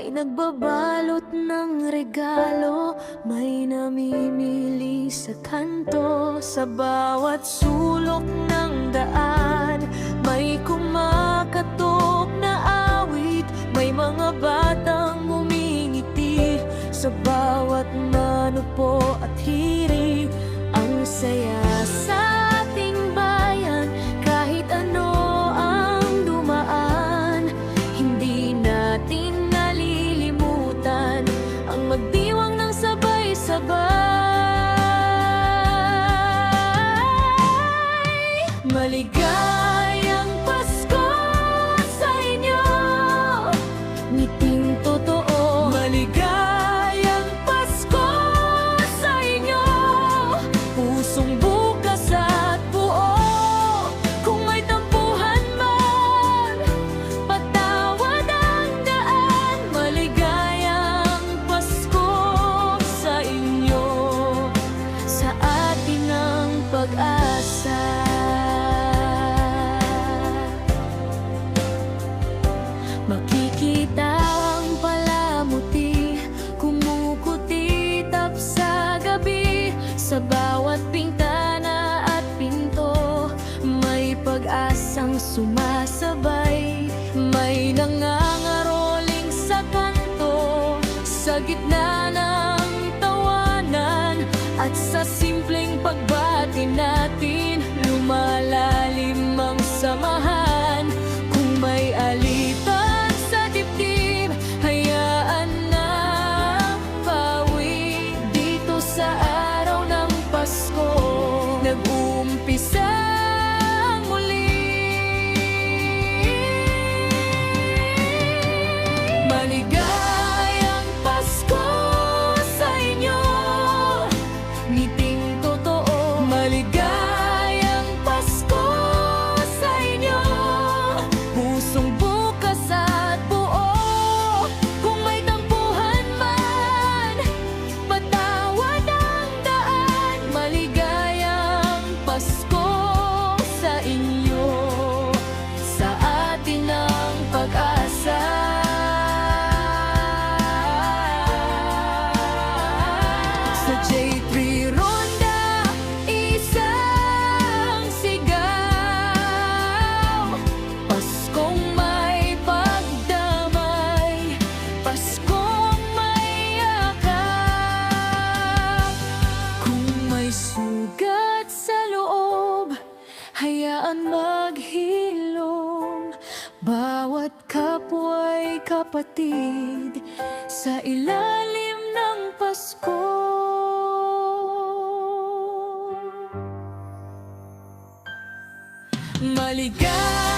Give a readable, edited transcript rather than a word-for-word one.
ay nagbabalot ng regalo. May namimili sa kanto, sa bawat sulok ng daan. May kumakatok na awit, may mga batang umingiti. Sa bawat manupo at hirit, ang saya sa ating bayan. Kahit ano ang dumaan, hindi natin nalilimutan ang magdiwang ng sabay-sabay. Maligayang Pasko sa inyo, ngiting totoo. Maligayang Pasko sa inyo, pusong bukas at buo. Kung may tampuhan man, patawad ang daan. Maligayang Pasko sa inyo, sa atin ang pag-asa. Makikita ang palamuti, kumukutitap sa gabi. Sa bawat pintana at pinto, may pag-asang sumasabay. May nangangaroling sa kanto, sa gitna ng tawanan. At sa simpleng pagbati natin, lumalalim ang samahan. Kung may alitan sa dibdib, hayaan na pawi. Dito sa araw ng Pasko, nag-uumpisa ang muli. Maligayang Pasko sa inyo, ngiting totoo. Maligayang Pasko sa inyo, pusong bukas at buo. Kung may tampuhan man, patawad ang daan. Maligayang Pasko sa inyo, sa atin ang pag-asa. Sa J3 Ronda, isang sigaw. Paskong may pagdamay, Paskong may yakap. Kung may sugat sa loob, hayaan maghilom. Bawat kapwa'y kapatid sa ilalim ng Pasko. Maligay